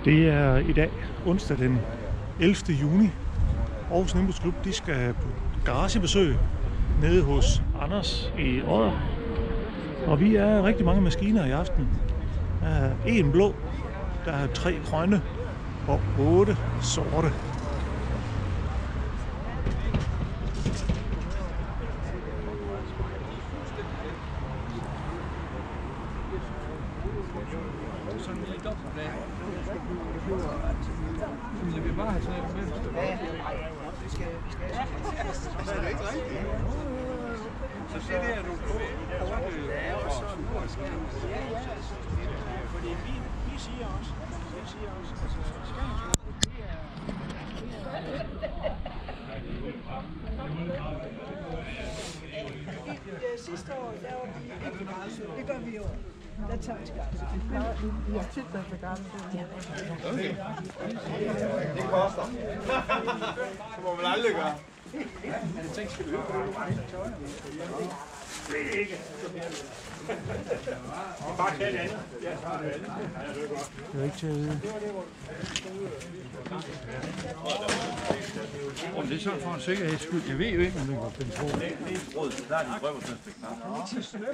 Det er i dag, onsdag den 11. juni. Aarhus Nimbus Klub, de skal på garagebesøg nede hos Anders i Odder. Og vi er rigtig mange maskiner i aften. Der er en blå, der er 3 grønne og 8 sorte. Jeg vil bare have sådan et med. Så det der nogle fordi vi siger også, sidste år, der var vi ikke meget søde. Det gør vi i år. Der tager vi til garden. Vi har tit været til garden. Okay. Det koster. Det må man aldrig gøre. Er det tænkt, skal vi øve på det? Det ikke. Bare tag det andet. Ja, tager det andet. Det er ikke til at vide. Det er sådan for en sikkerheds skyld. Jeg ved jo ikke, om det går finde på. Det er et råd. Der er de prøver til at stikke.